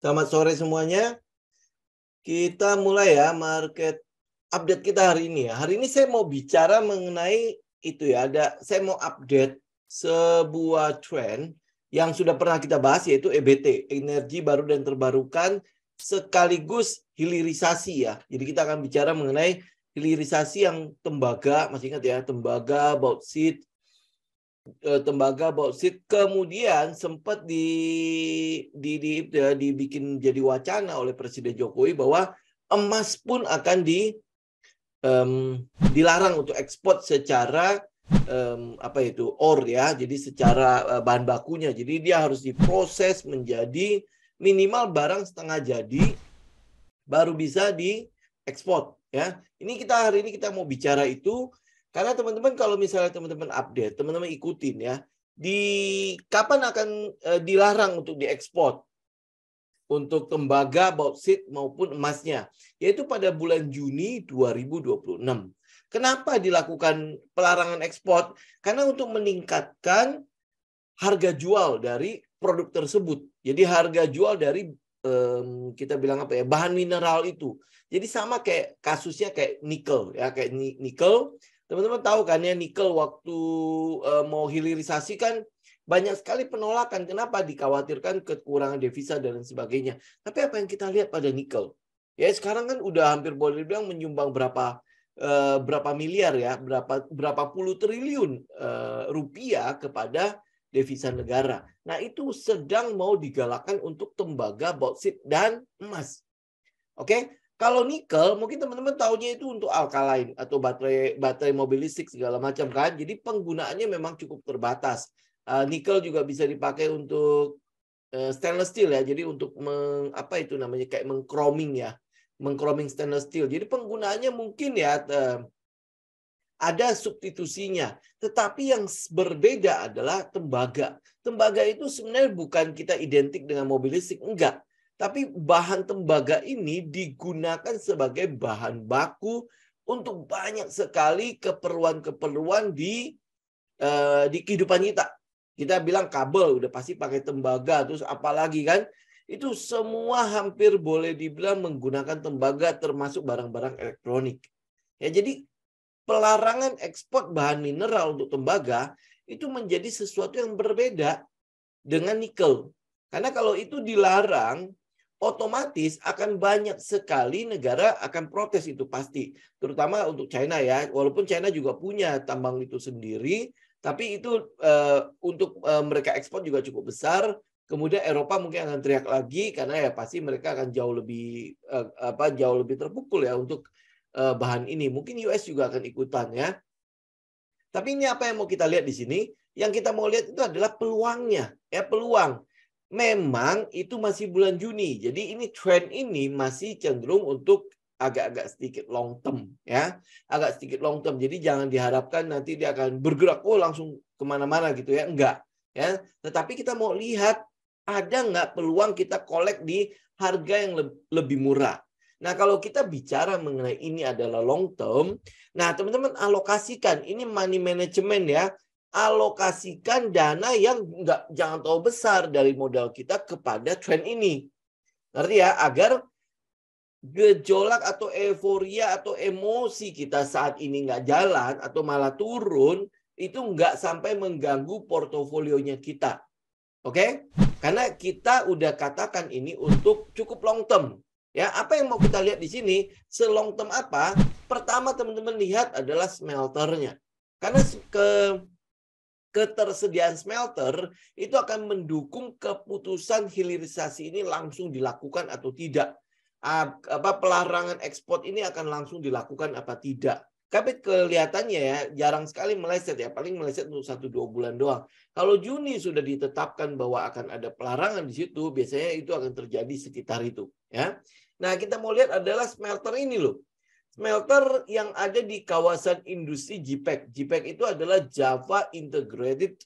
Selamat sore semuanya. Kita mulai ya market update kita hari ini ya. Hari ini saya mau bicara mengenai itu ya. Saya mau update sebuah trend yang sudah pernah kita bahas, yaitu EBT, energi baru dan terbarukan sekaligus hilirisasi ya. Jadi kita akan bicara mengenai hilirisasi yang tembaga, masih ingat ya, tembaga, bauksit, kemudian sempat dibikin jadi wacana oleh Presiden Jokowi bahwa emas pun akan dilarang untuk ekspor secara ore ya, jadi secara bahan bakunya. Jadi dia harus diproses menjadi minimal barang setengah jadi baru bisa diekspor ya. Hari ini kita mau bicara itu. Karena teman-teman kalau misalnya teman-teman update, teman-teman ikutin ya, kapan akan dilarang untuk diekspor untuk tembaga, bauksit maupun emasnya, yaitu pada bulan Juni 2026. Kenapa dilakukan pelarangan ekspor? Karena untuk meningkatkan harga jual dari produk tersebut. Jadi harga jual dari kita bilang apa ya, bahan mineral itu. Jadi sama kayak kasusnya kayak nikel ya, kayak nikel. Teman-teman tahu kan ya, nikel waktu mau hilirisasi kan banyak sekali penolakan. Kenapa? Dikhawatirkan kekurangan devisa dan sebagainya. Tapi apa yang kita lihat pada nikel? Ya sekarang kan udah hampir boleh dibilang menyumbang berapa miliar ya, berapa puluh triliun rupiah kepada devisa negara. Nah itu sedang mau digalakkan untuk tembaga, bauksit dan emas. Oke? Kalau nikel, mungkin teman-teman tahunya itu untuk alkaline atau baterai mobil listrik segala macam kan. Jadi penggunaannya memang cukup terbatas. Nikel juga bisa dipakai untuk stainless steel ya. Jadi untuk kayak mengchroming ya. Mengchroming stainless steel. Jadi penggunaannya mungkin ya ada substitusinya. Tetapi yang berbeda adalah tembaga. Tembaga itu sebenarnya bukan kita identik dengan mobil listrik, enggak. Tapi bahan tembaga ini digunakan sebagai bahan baku untuk banyak sekali keperluan-keperluan di kehidupan kita. Kita bilang kabel udah pasti pakai tembaga, terus apalagi kan? Itu semua hampir boleh dibilang menggunakan tembaga, termasuk barang-barang elektronik. Ya, jadi pelarangan ekspor bahan mineral untuk tembaga itu menjadi sesuatu yang berbeda dengan nikel. Karena kalau itu dilarang, otomatis akan banyak sekali negara akan protes, itu pasti. Terutama untuk China ya. Walaupun China juga punya tambang itu sendiri, tapi itu untuk mereka ekspor juga cukup besar. Kemudian Eropa mungkin akan teriak lagi karena ya pasti mereka akan jauh lebih terpukul ya untuk bahan ini. Mungkin US juga akan ikutan ya. Tapi ini apa yang mau kita lihat di sini? Yang kita mau lihat itu adalah peluangnya. Ya, peluang. Memang itu masih bulan Juni. Jadi ini tren ini masih cenderung untuk agak-agak sedikit long term ya. Agak sedikit long term. Jadi jangan diharapkan nanti dia akan bergerak langsung kemana-mana gitu ya. Enggak. Ya. Tetapi kita mau lihat ada nggak peluang kita collect di harga yang lebih murah. Nah, kalau kita bicara mengenai ini adalah long term, nah teman-teman alokasikan, ini money management ya, alokasikan dana yang jangan terlalu besar dari modal kita kepada tren ini. Ngerti ya? Agar gejolak atau euforia atau emosi kita saat ini nggak jalan atau malah turun, itu nggak sampai mengganggu portofolionya kita. Oke? Karena kita udah katakan ini untuk cukup long term. Ya, apa yang mau kita lihat di sini? Selong term apa? Pertama teman-teman lihat adalah smelternya. Karena ketersediaan smelter itu akan mendukung keputusan hilirisasi ini langsung dilakukan atau tidak. Pelarangan ekspor ini akan langsung dilakukan apa tidak. Tapi kelihatannya ya jarang sekali meleset ya, paling meleset untuk 1-2 bulan doang. Kalau Juni sudah ditetapkan bahwa akan ada pelarangan di situ, biasanya itu akan terjadi sekitar itu ya. Nah, kita mau lihat adalah smelter ini loh. Smelter yang ada di kawasan industri JIPEC. JIPEC itu adalah Java Integrated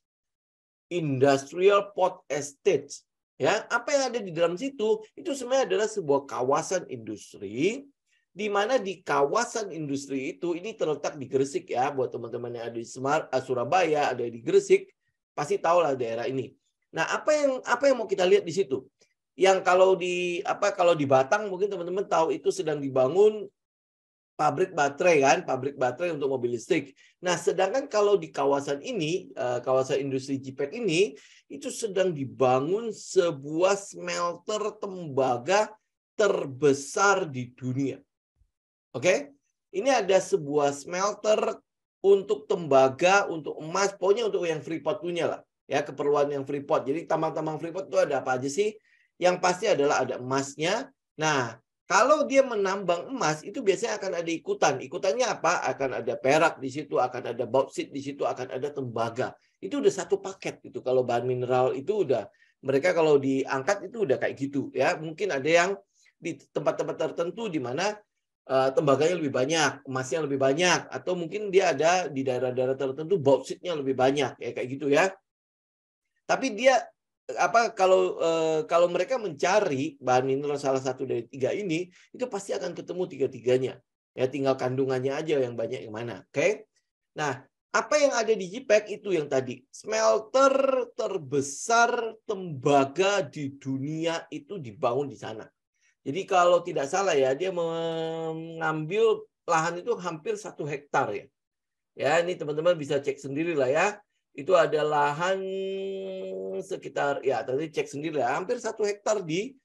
Industrial Port Estate. Ya, apa yang ada di dalam situ itu sebenarnya adalah sebuah kawasan industri, di mana di kawasan industri itu ini terletak di Gresik ya. Buat teman-teman yang ada di Surabaya, ada di Gresik, pasti tahulah daerah ini. Nah, apa yang mau kita lihat di situ? yang kalau di Batang mungkin teman-teman tahu itu sedang dibangun pabrik baterai kan, pabrik baterai untuk mobil listrik. Nah, sedangkan kalau di kawasan ini, kawasan industri JIPEK ini, itu sedang dibangun sebuah smelter tembaga terbesar di dunia. Oke? Ini ada sebuah smelter untuk tembaga, untuk emas, pokoknya untuk yang Freeport punya lah. Ya, keperluan yang Freeport. Jadi tambang-tambang Freeport itu ada apa aja sih? Yang pasti adalah ada emasnya. Nah, kalau dia menambang emas, itu biasanya akan ada ikutan. Ikutannya apa? Akan ada perak di situ, akan ada bauksit di situ, akan ada tembaga. Itu udah satu paket gitu. Kalau bahan mineral itu udah, mereka kalau diangkat itu udah kayak gitu ya. Mungkin ada yang di tempat-tempat tertentu di mana tembaganya lebih banyak, emasnya lebih banyak, atau mungkin dia ada di daerah-daerah tertentu bauksitnya lebih banyak, ya kayak gitu ya. Tapi dia kalau mereka mencari bahan mineral salah satu dari tiga ini, itu pasti akan ketemu tiga-tiganya. Ya, tinggal kandungannya aja yang banyak yang mana. Oke? Nah, apa yang ada di JIPEK itu yang tadi. Smelter terbesar tembaga di dunia itu dibangun di sana. Jadi kalau tidak salah ya, dia mengambil lahan itu hampir 1 hektar ya. Ya, ini teman-teman bisa cek sendiri lah ya. Itu ada lahan sekitar, ya tadi cek sendiri lah, hampir 1 hektar di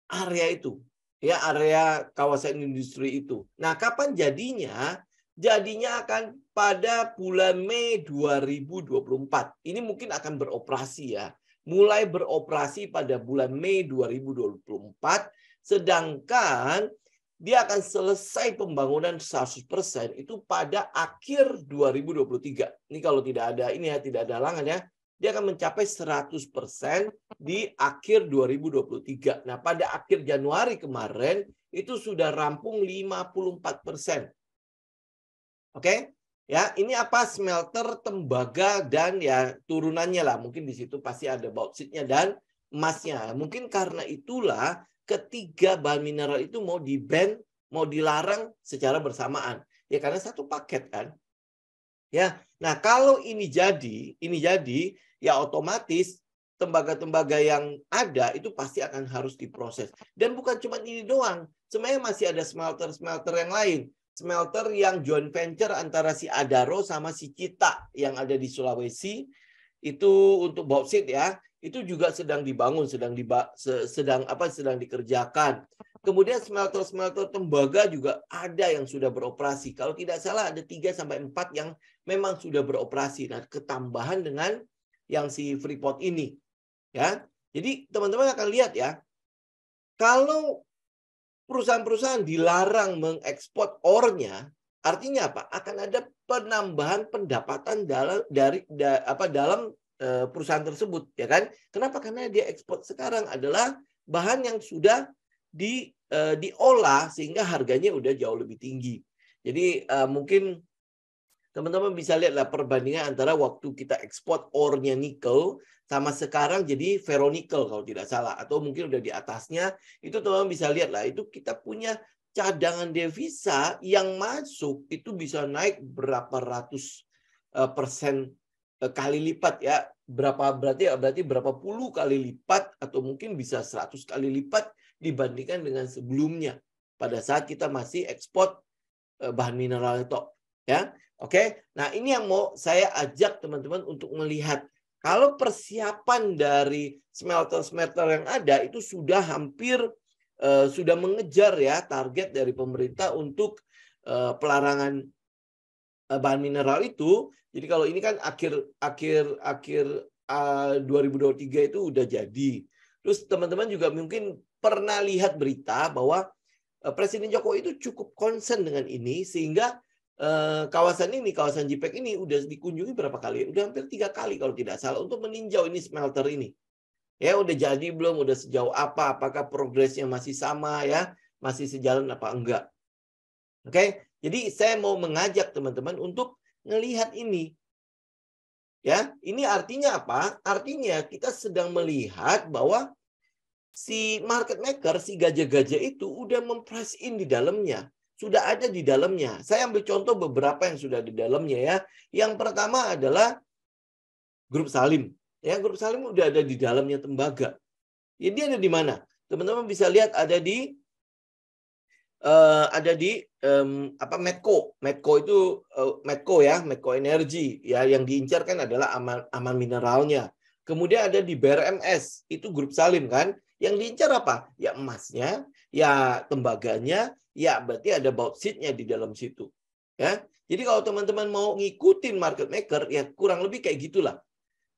area itu. Ya, area kawasan industri itu. Nah, kapan jadinya? Jadinya akan pada bulan Mei 2024. Ini mungkin akan beroperasi ya. Mulai beroperasi pada bulan Mei 2024. Sedangkan dia akan selesai pembangunan 100% itu pada akhir 2023. Ini kalau tidak ada ini ya, tidak ada halangan ya. Dia akan mencapai 100% di akhir 2023. Nah, pada akhir Januari kemarin itu sudah rampung 54%. Oke? Ya, ini apa? Smelter tembaga dan ya turunannya lah. Mungkin di situ pasti ada bauksitnya dan emasnya. Mungkin karena itulah ketiga bahan mineral itu mau di-ban, mau dilarang secara bersamaan. Ya karena satu paket kan. Ya. Nah, kalau ini jadi ya otomatis tembaga-tembaga yang ada itu pasti akan harus diproses. Dan bukan cuma ini doang. Sebenarnya masih ada smelter-smelter yang lain. Smelter yang joint venture antara si Adaro sama si Cita yang ada di Sulawesi. Itu untuk bauksit ya. Itu juga sedang dibangun, sedang dikerjakan. Kemudian smelter-smelter tembaga juga ada yang sudah beroperasi. Kalau tidak salah ada 3-4 yang memang sudah beroperasi. Nah, ketambahan dengan yang si Freeport ini. Ya. Jadi teman-teman akan lihat ya. Kalau perusahaan-perusahaan dilarang mengekspor ore-nya, artinya apa? Akan ada penambahan pendapatan dalam perusahaan tersebut, ya kan? Kenapa? Karena dia ekspor sekarang adalah bahan yang sudah diolah sehingga harganya udah jauh lebih tinggi. Jadi mungkin teman-teman bisa lihatlah perbandingan antara waktu kita ekspor ore-nya nikel sama sekarang jadi ferronikel kalau tidak salah, atau mungkin udah di atasnya. Itu teman-teman bisa lihatlah, itu kita punya cadangan devisa yang masuk itu bisa naik berapa ratus persen kali lipat ya. Berarti berapa puluh kali lipat atau mungkin bisa 100 kali lipat dibandingkan dengan sebelumnya pada saat kita masih ekspor bahan mineral itu ya. Oke. Nah, ini yang mau saya ajak teman-teman untuk melihat kalau persiapan dari smelter-smelter yang ada itu sudah hampir sudah mengejar ya target dari pemerintah untuk pelarangan bahan mineral itu. Jadi kalau ini kan akhir 2023 itu udah jadi. Terus teman-teman juga mungkin pernah lihat berita bahwa Presiden Jokowi itu cukup concern dengan ini sehingga kawasan JIPEK ini udah dikunjungi berapa kali? Udah hampir 3 kali kalau tidak salah untuk meninjau ini smelter ini. Ya, udah jadi belum? Udah sejauh apa? Apakah progresnya masih sama ya? Masih sejalan apa enggak? Oke. Jadi saya mau mengajak teman-teman untuk melihat ini. Ya, ini artinya apa? Artinya kita sedang melihat bahwa si market maker, si gajah-gajah itu udah memprice in di dalamnya. Sudah ada di dalamnya. Saya ambil contoh beberapa yang sudah di dalamnya ya. Yang pertama adalah Grup Salim. Ya, Grup Salim udah ada di dalamnya tembaga. Jadi ada di mana? Teman-teman bisa lihat ada di Medco. Medco itu Medco ya, Medco Energy ya, yang diincar kan adalah aman mineralnya. Kemudian ada di BRMS, itu grup Salim kan. Yang diincar apa? Ya emasnya, ya tembaganya, ya berarti ada bauxitnya di dalam situ. Ya. Jadi kalau teman-teman mau ngikutin market maker, ya kurang lebih kayak gitulah.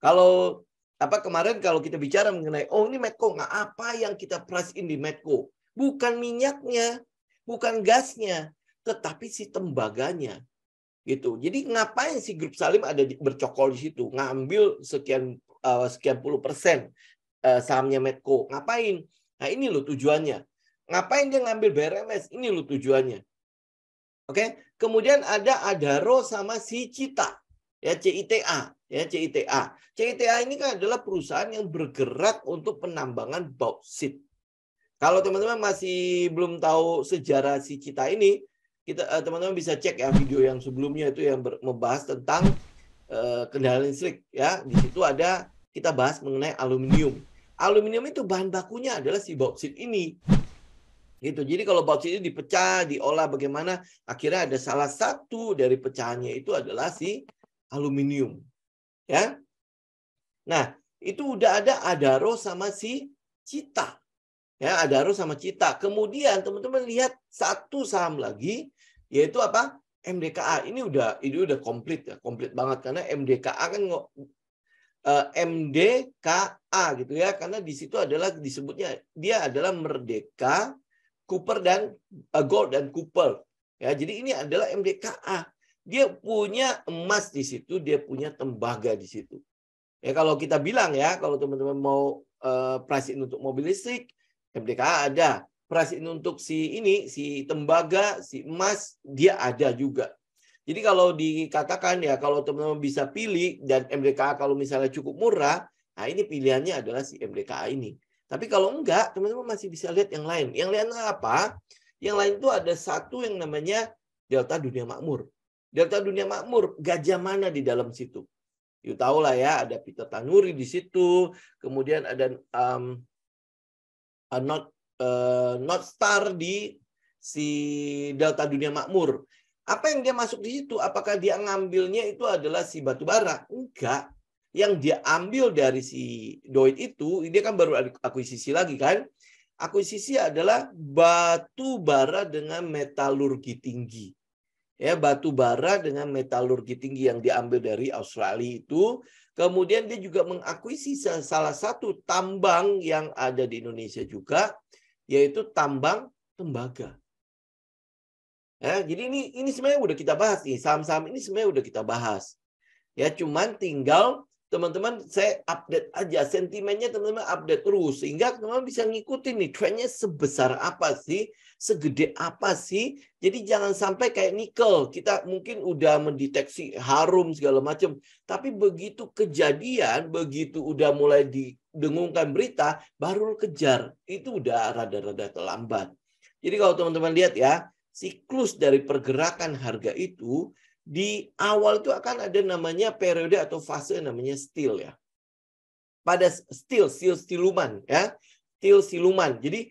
Kalau kemarin kalau kita bicara mengenai ini Medco, nggak apa yang kita price in di Medco? Bukan minyaknya, bukan gasnya, tetapi si tembaganya. Gitu. Jadi ngapain si grup Salim ada bercokol di situ, ngambil sekian puluh persen sahamnya Medco. Ngapain? Nah, ini loh tujuannya. Ngapain dia ngambil BRMS? Ini loh tujuannya. Oke. Kemudian ada Adaro sama si Cita. Ya, CITA. Ya, CITA. CITA ini kan adalah perusahaan yang bergerak untuk penambangan bauksit. Kalau teman-teman masih belum tahu sejarah si Cita ini, teman-teman bisa cek ya video yang sebelumnya itu yang membahas tentang kendaraan listrik ya. Di situ ada kita bahas mengenai aluminium. Aluminium itu bahan bakunya adalah si bauksit ini. Gitu. Jadi kalau bauksit ini dipecah, diolah bagaimana, akhirnya ada salah satu dari pecahannya itu adalah si aluminium. Ya. Nah, itu udah ada Adaro sama si Cita. Ya, Adaro sama Cita. Kemudian teman-teman lihat satu saham lagi, yaitu apa? MDKA. Ini udah komplit ya, komplit banget karena MDKA kan MDKA gitu ya, karena di situ adalah disebutnya dia adalah Merdeka, Cooper dan Gold dan Cooper. Ya, jadi ini adalah MDKA. Dia punya emas di situ, dia punya tembaga di situ. Ya, kalau kita bilang ya, kalau teman-teman mau price in untuk mobil listrik, MDKA ada. Price in untuk si tembaga, si emas, dia ada juga. Jadi kalau dikatakan ya, kalau teman-teman bisa pilih dan MDKA kalau misalnya cukup murah, nah ini pilihannya adalah si MDKA ini. Tapi kalau enggak, teman-teman masih bisa lihat yang lain. Yang lain apa? Yang lain itu ada satu yang namanya Delta Dunia Makmur. Delta Dunia Makmur, gajah mana di dalam situ? You tahu lah ya, ada Peter Tanuri di situ, kemudian ada North Star di si Delta Dunia Makmur. Apa yang dia masuk di situ? Apakah dia ngambilnya itu adalah si batu bara? Enggak. Yang dia ambil dari si Doit itu, dia kan baru akuisisi lagi kan? Akuisisi adalah batu bara dengan metalurgi tinggi. Ya, batu bara dengan metalurgi tinggi yang diambil dari Australia itu. Kemudian dia juga mengakuisisi salah satu tambang yang ada di Indonesia juga, yaitu tambang tembaga. Ya, jadi ini sebenarnya udah kita bahas nih, saham-saham ini sebenarnya udah kita bahas. Ya, cuman tinggal teman-teman saya update aja sentimennya, teman-teman update terus sehingga teman-teman bisa ngikutin nih trennya sebesar apa sih, segede apa sih. Jadi jangan sampai kayak nikel, kita mungkin udah mendeteksi harum segala macam, tapi begitu kejadian, begitu udah mulai didengungkan berita, baru kejar, itu udah rada-rada terlambat. Jadi kalau teman-teman lihat ya, siklus dari pergerakan harga itu di awal itu akan ada namanya periode atau fase namanya still ya. Pada siluman ya. Siluman. Jadi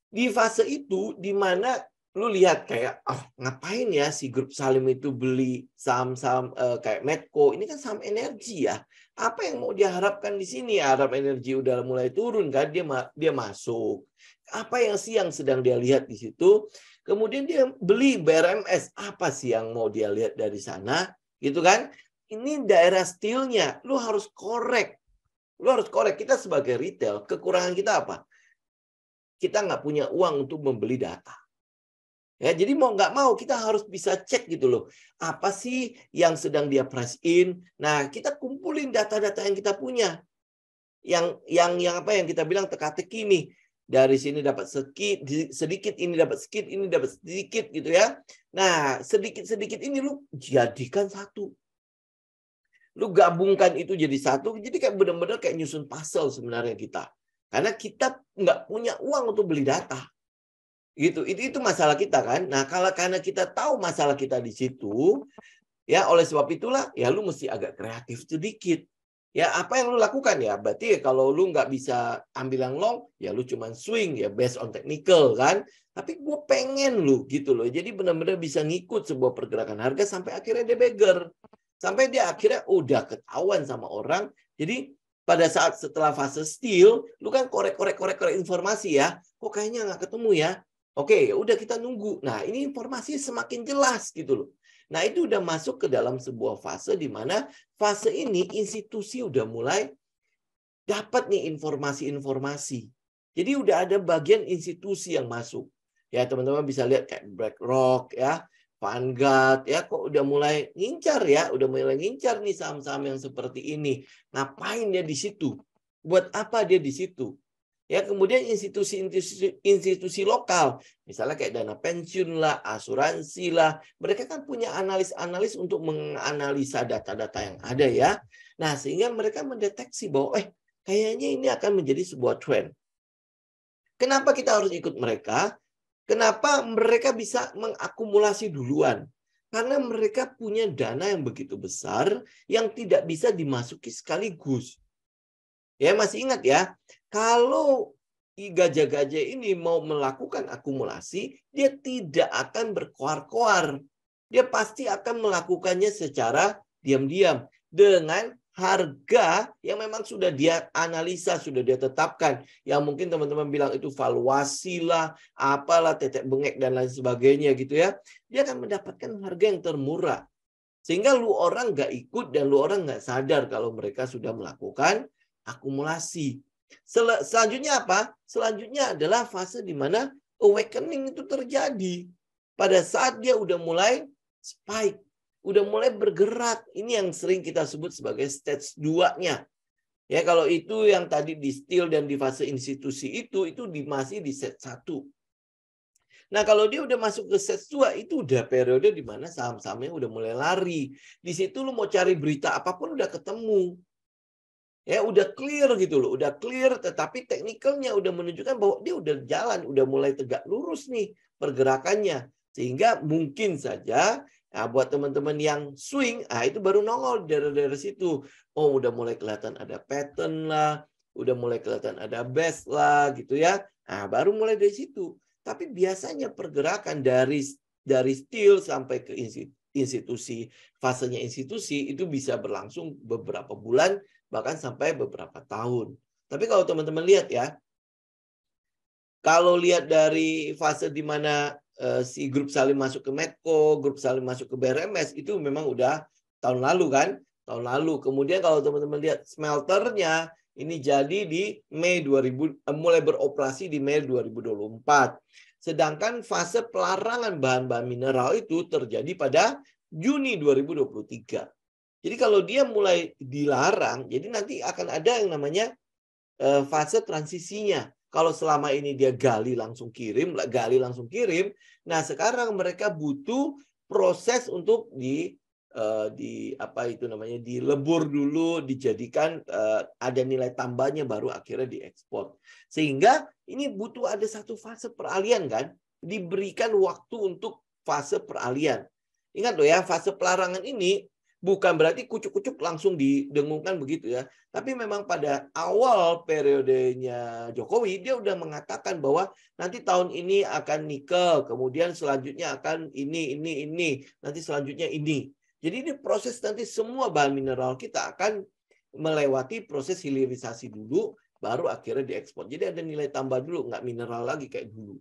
di fase itu di mana lu lihat kayak ngapain ya si grup Salim itu beli saham-saham kayak Medco, ini kan saham energi ya. Apa yang mau diharapkan di sini? Harap energi udah mulai turun kan, dia masuk. Apa yang sedang dia lihat di situ? Kemudian dia beli BRMS. Apa sih yang mau dia lihat dari sana? Gitu kan? Ini daerah steel-nya. Lu harus korek. Kita sebagai retail, kekurangan kita apa? Kita nggak punya uang untuk membeli data. Ya, jadi mau nggak mau kita harus bisa cek gitu loh. Apa sih yang sedang dia price in? Nah, kita kumpulin data-data yang kita punya. Yang apa yang kita bilang teka-teki nih. Dari sini dapat sedikit, ini dapat sedikit gitu ya. Nah, sedikit-sedikit ini lu jadikan satu. Lu gabungkan itu jadi satu, jadi kayak benar-benar kayak nyusun puzzle sebenarnya kita. Karena kita nggak punya uang untuk beli data. Gitu. Itu masalah kita kan. Nah, karena kita tahu masalah kita di situ, ya oleh sebab itulah ya lu mesti agak kreatif sedikit. Ya, apa yang lu lakukan ya? Berarti kalau lu nggak bisa ambil yang long, ya lu cuman swing ya based on technical kan. Tapi gue pengen lu gitu loh. Jadi benar-benar bisa ngikut sebuah pergerakan harga sampai akhirnya dia beggar. Sampai dia akhirnya udah ketahuan sama orang. Jadi pada saat setelah fase steal, lu kan korek informasi ya. Kok kayaknya nggak ketemu ya? Oke, ya udah kita nunggu. Nah, ini informasi semakin jelas gitu loh. Nah, itu udah masuk ke dalam sebuah fase di mana fase ini institusi udah mulai dapat nih informasi-informasi. Jadi udah ada bagian institusi yang masuk. Ya, teman-teman bisa lihat kayak BlackRock ya, Vanguard ya, kok udah mulai ngincar ya, udah mulai ngincar nih saham-saham yang seperti ini. Ngapain dia di situ? Buat apa dia di situ? Ya, kemudian institusi lokal, misalnya kayak dana pensiun lah, asuransi lah, mereka kan punya analis-analis untuk menganalisa data-data yang ada ya. Nah, sehingga mereka mendeteksi bahwa kayaknya ini akan menjadi sebuah tren. Kenapa kita harus ikut mereka? Kenapa mereka bisa mengakumulasi duluan? Karena mereka punya dana yang begitu besar yang tidak bisa dimasuki sekaligus. Ya, masih ingat ya, kalau gajah-gajah ini mau melakukan akumulasi, dia tidak akan berkoar-koar. Dia pasti akan melakukannya secara diam-diam dengan harga yang memang sudah dia analisa, sudah dia tetapkan. Yang mungkin teman-teman bilang itu valuasi lah, apalah, tetek bengek dan lain sebagainya gitu ya. Dia akan mendapatkan harga yang termurah. Sehingga lu orang nggak ikut dan lu orang nggak sadar kalau mereka sudah melakukan akumulasi. Selanjutnya apa? Selanjutnya adalah fase di mana awakening itu terjadi. Pada saat dia udah mulai spike, udah mulai bergerak. Ini yang sering kita sebut sebagai stage 2-nya. Ya, kalau itu yang tadi di steal dan di fase institusi itu masih di set 1. Nah, kalau dia udah masuk ke set 2, itu udah periode di mana saham-sahamnya udah mulai lari. Di situ lu mau cari berita apapun udah ketemu. Ya, udah clear gitu loh, udah clear, tetapi teknikalnya udah menunjukkan bahwa dia udah jalan, udah mulai tegak lurus nih pergerakannya. Sehingga mungkin saja, nah buat teman-teman yang swing, itu baru nongol dari situ. Oh, udah mulai kelihatan ada pattern lah, udah mulai kelihatan ada base lah gitu ya. Nah, baru mulai dari situ. Tapi biasanya pergerakan dari steal sampai ke institusi, fasenya institusi itu bisa berlangsung beberapa bulan, bahkan sampai beberapa tahun. Tapi kalau teman-teman lihat ya, kalau lihat dari fase di mana si grup Salim masuk ke Medco, grup Salim masuk ke BRMS, itu memang udah tahun lalu kan? Tahun lalu. Kemudian kalau teman-teman lihat smelternya, ini jadi di Mei 2000, mulai beroperasi di Mei 2024. Sedangkan fase pelarangan bahan-bahan mineral itu terjadi pada Juni 2023. Jadi kalau dia mulai dilarang, jadi nanti akan ada yang namanya fase transisinya. Kalau selama ini dia gali langsung kirim, nah sekarang mereka butuh proses untuk dilebur dulu, dijadikan ada nilai tambahnya baru akhirnya diekspor. Sehingga ini butuh ada satu fase peralihan kan, diberikan waktu untuk fase peralihan. Ingat loh ya, fase pelarangan ini bukan berarti kucuk-kucuk langsung didengungkan begitu ya. Tapi memang pada awal periodenya Jokowi, dia udah mengatakan bahwa nanti tahun ini akan nikel, kemudian selanjutnya akan ini, nanti selanjutnya ini. Jadi ini proses nanti semua bahan mineral kita akan melewati proses hilirisasi dulu, baru akhirnya diekspor. Jadi ada nilai tambah dulu, nggak mineral lagi kayak dulu.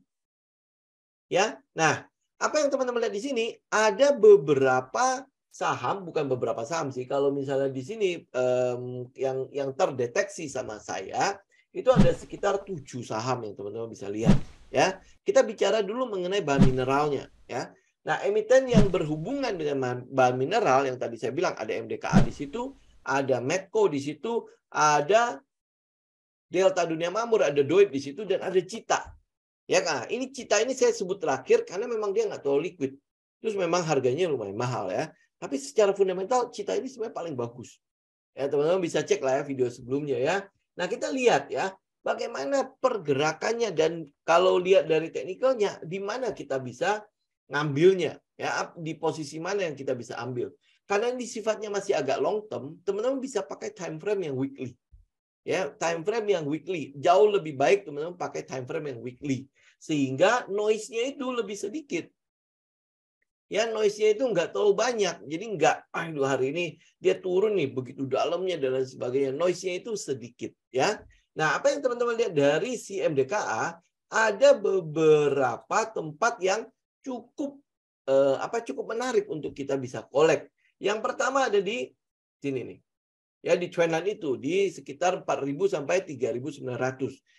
Ya, nah apa yang teman-teman lihat di sini, ada beberapa saham, bukan beberapa saham sih. Kalau misalnya di sini yang terdeteksi sama saya itu ada sekitar 7 saham yang teman-teman bisa lihat. Ya, kita bicara dulu mengenai bahan mineralnya. Ya, nah emiten yang berhubungan dengan bahan mineral yang tadi saya bilang ada MDKA di situ, ada Medco di situ, ada Delta Dunia Makmur, ada Doit di situ, dan ada Cita. Ya kan, ini Cita ini saya sebut terakhir karena memang dia nggak terlalu liquid. Terus memang harganya lumayan mahal ya. Tapi secara fundamental Cita ini sebenarnya paling bagus. Ya, teman-teman bisa cek lah ya video sebelumnya ya. Nah, kita lihat ya bagaimana pergerakannya, dan kalau lihat dari teknikalnya di mana kita bisa ngambilnya ya, di posisi mana yang kita bisa ambil. Karena ini sifatnya masih agak long term, teman-teman bisa pakai time frame yang weekly. Ya, time frame yang weekly. Jauh lebih baik teman-teman pakai time frame yang weekly. Sehingga noise-nya itu lebih sedikit. Ya, noise-nya itu nggak terlalu banyak. Jadi nggak, aduh hari ini dia turun nih begitu dalamnya dan lain sebagainya. Noise-nya itu sedikit. Ya. Nah, apa yang teman-teman lihat dari si MDKA, ada beberapa tempat yang cukup cukup menarik untuk kita bisa collect. Yang pertama ada di sini nih. Ya, di trendline itu di sekitar 4.000 sampai 3.900.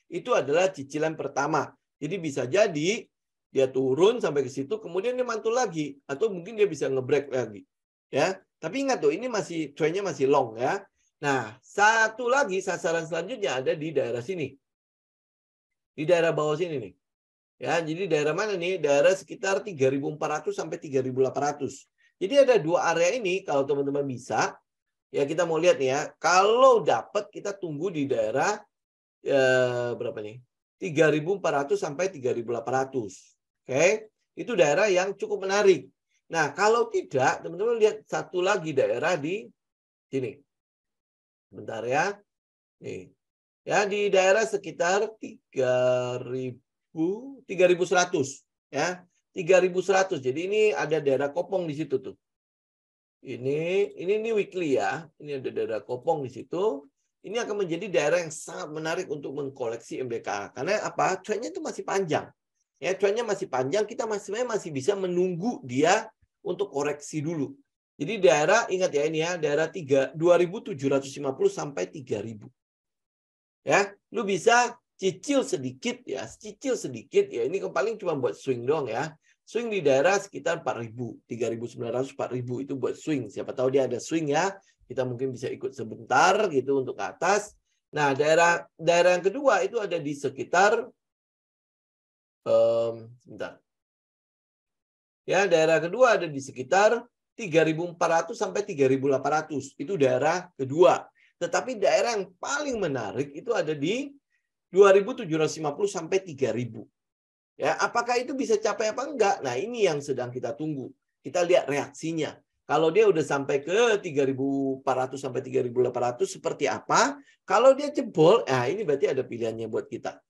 Itu adalah cicilan pertama. Jadi bisa jadi dia turun sampai ke situ kemudian dia mantul lagi atau mungkin dia bisa nge-break lagi. Ya. Tapi ingat tuh ini masih trendnya masih long ya. Nah, satu lagi sasaran selanjutnya ada di daerah sini. Di daerah bawah sini nih. Ya, jadi daerah mana nih? Daerah sekitar 3.400 sampai 3.800. Jadi ada dua area ini kalau teman-teman bisa, ya kita mau lihat nih ya. Kalau dapat kita tunggu di daerah berapa nih? 3.400 sampai 3.800. Oke, itu daerah yang cukup menarik. Nah, kalau tidak, teman-teman lihat satu lagi daerah di sini. Bentar ya. Nih. Ya, di daerah sekitar 3.100 ya. 3.100. Jadi ini ada daerah Kopong di situ tuh. Ini weekly ya. Ini ada daerah Kopong di situ. Ini akan menjadi daerah yang sangat menarik untuk mengkoleksi MDKA. Karena apa? Trendnya itu masih panjang. Ya, trendnya masih panjang. Kita masih bisa menunggu dia untuk koreksi dulu. Jadi daerah, ingat ya ini ya, daerah 2.750 sampai 3.000. Ya, lu bisa cicil sedikit ya, ya. Ini paling cuma buat swing doang ya. Swing di daerah sekitar 4.000, 3.900, 4.000 itu buat swing. Siapa tahu dia ada swing ya. Kita mungkin bisa ikut sebentar gitu untuk ke atas. Nah, daerah yang kedua itu ada di sekitar sebentar. Ya, daerah kedua ada di sekitar 3.400 sampai 3.800. Itu daerah kedua. Tetapi daerah yang paling menarik itu ada di 2.750 sampai 3.000. Ya, apakah itu bisa capai apa enggak? Nah, ini yang sedang kita tunggu. Kita lihat reaksinya. Kalau dia udah sampai ke 3.400 sampai 3.800 seperti apa? Kalau dia jebol, ini berarti ada pilihannya buat kita.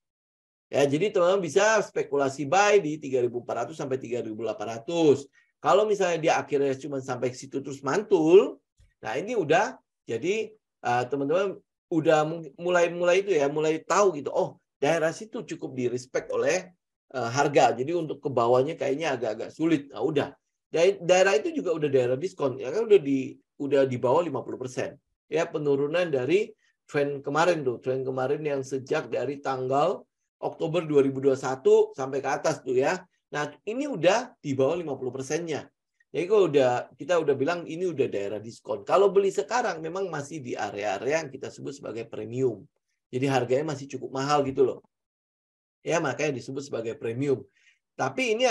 Ya, jadi teman-teman bisa spekulasi buy di 3.400 sampai 3.800. Kalau misalnya dia akhirnya cuma sampai situ terus mantul, nah ini udah jadi teman-teman udah mulai itu ya, mulai tahu gitu. Oh, daerah situ cukup di-respect oleh harga. Jadi untuk ke bawahnya kayaknya agak-agak sulit. Nah, udah. Daerah itu juga udah daerah diskon. Ya kan udah di bawah 50%. Ya, penurunan dari tren kemarin tuh. Tren kemarin yang sejak dari tanggal Oktober 2021 sampai ke atas tuh ya. Nah, ini udah di bawah 50%-nya. Jadi kita udah bilang ini udah daerah diskon. Kalau beli sekarang memang masih di area-area yang kita sebut sebagai premium. Jadi harganya masih cukup mahal gitu loh. Ya, makanya disebut sebagai premium. Tapi ini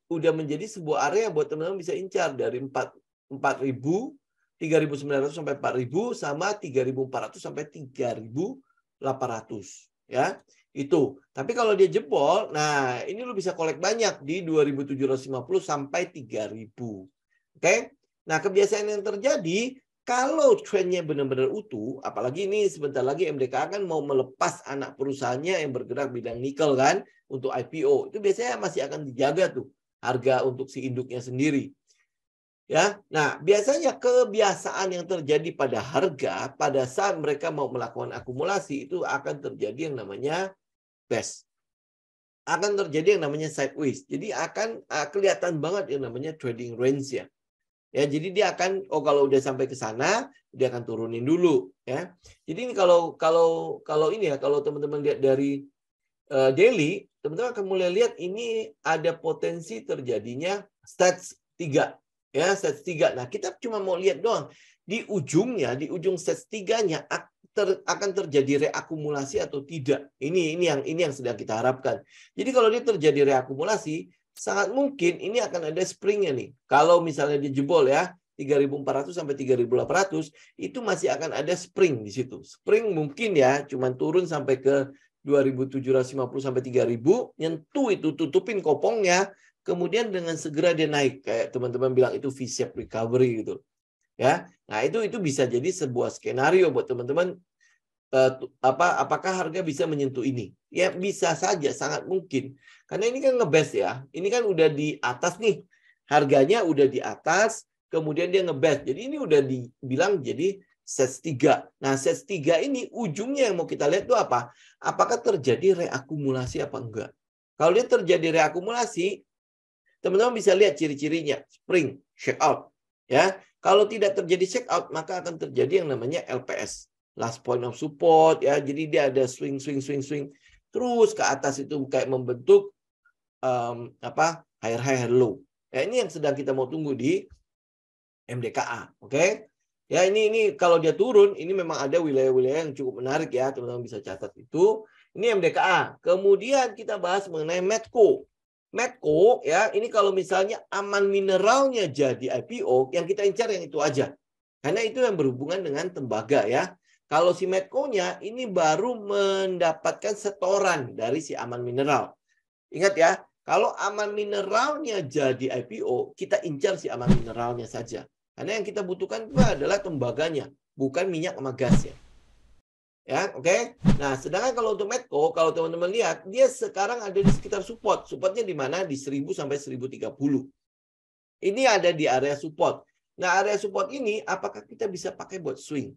udah menjadi sebuah area buat teman-teman bisa incar dari 4.000, 3.900 sampai 4.000 sama 3.400 sampai 3.800 ya. Itu. Tapi kalau dia jebol, nah ini lu bisa kolek banyak di 2.750 sampai 3.000. Oke? Nah, kebiasaan yang terjadi kalau trennya benar-benar utuh, apalagi ini sebentar lagi MDKA kan mau melepas anak perusahaannya yang bergerak bidang nikel kan untuk IPO. Itu biasanya masih akan dijaga tuh harga untuk si induknya sendiri. Ya. Nah, biasanya kebiasaan yang terjadi pada harga pada saat mereka mau melakukan akumulasi itu akan terjadi yang namanya best. Akan terjadi yang namanya sideways. Jadi akan kelihatan banget yang namanya trading range ya. Ya, jadi dia akan kalau udah sampai ke sana, dia akan turunin dulu ya. Jadi ini kalau ini ya, kalau teman-teman lihat dari daily, teman-teman akan mulai lihat ini ada potensi terjadinya stage 3 ya, stage 3. Nah, kita cuma mau lihat doang di ujungnya, di ujung stage 3-nya akan terjadi reakumulasi atau tidak. Ini yang sedang kita harapkan. Jadi kalau dia terjadi reakumulasi, sangat mungkin ini akan ada springnya nih. Kalau misalnya dia jebol ya, 3.400 sampai 3.800, itu masih akan ada spring di situ. Spring mungkin ya, cuman turun sampai ke 2.750 sampai 3.000, nyentuh itu, tutupin kopongnya, kemudian dengan segera dia naik. Kayak teman-teman bilang itu V-shape recovery gitu. Ya, nah itu bisa jadi sebuah skenario buat teman-teman. Apakah harga bisa menyentuh ini? Ya bisa saja, sangat mungkin. Karena ini kan ngebest ya. Ini kan udah di atas nih. Harganya udah di atas, kemudian dia ngebest. Jadi ini udah dibilang jadi sets 3. Nah, sets 3 ini ujungnya yang mau kita lihat itu apa? Apakah terjadi reakumulasi apa enggak? Kalau dia terjadi reakumulasi, teman-teman bisa lihat ciri-cirinya. Spring, shake out. Ya, kalau tidak terjadi shake out, maka akan terjadi yang namanya LPS. Last point of support, ya. Jadi dia ada swing terus ke atas itu kayak membentuk higher low. Ya, ini yang sedang kita mau tunggu di MDKA, oke? Ya, ini kalau dia turun, ini memang ada wilayah-wilayah yang cukup menarik ya, teman-teman bisa catat itu. Ini MDKA. Kemudian kita bahas mengenai Medco. Medco ya, ini kalau misalnya Aman Mineralnya jadi IPO, yang kita incar yang itu aja. Karena itu yang berhubungan dengan tembaga ya. Kalau si Medco-nya ini baru mendapatkan setoran dari si Aman Mineral. Ingat ya, kalau Aman Mineralnya jadi IPO, kita incar si Aman Mineralnya saja. Karena yang kita butuhkan itu adalah tembaganya, bukan minyak sama gasnya. Ya, oke. Nah, sedangkan kalau untuk Medco, kalau teman-teman lihat, dia sekarang ada di sekitar support. Supportnya di mana? Di 1000 sampai 1030. Ini ada di area support. Nah, area support ini apakah kita bisa pakai buat swing?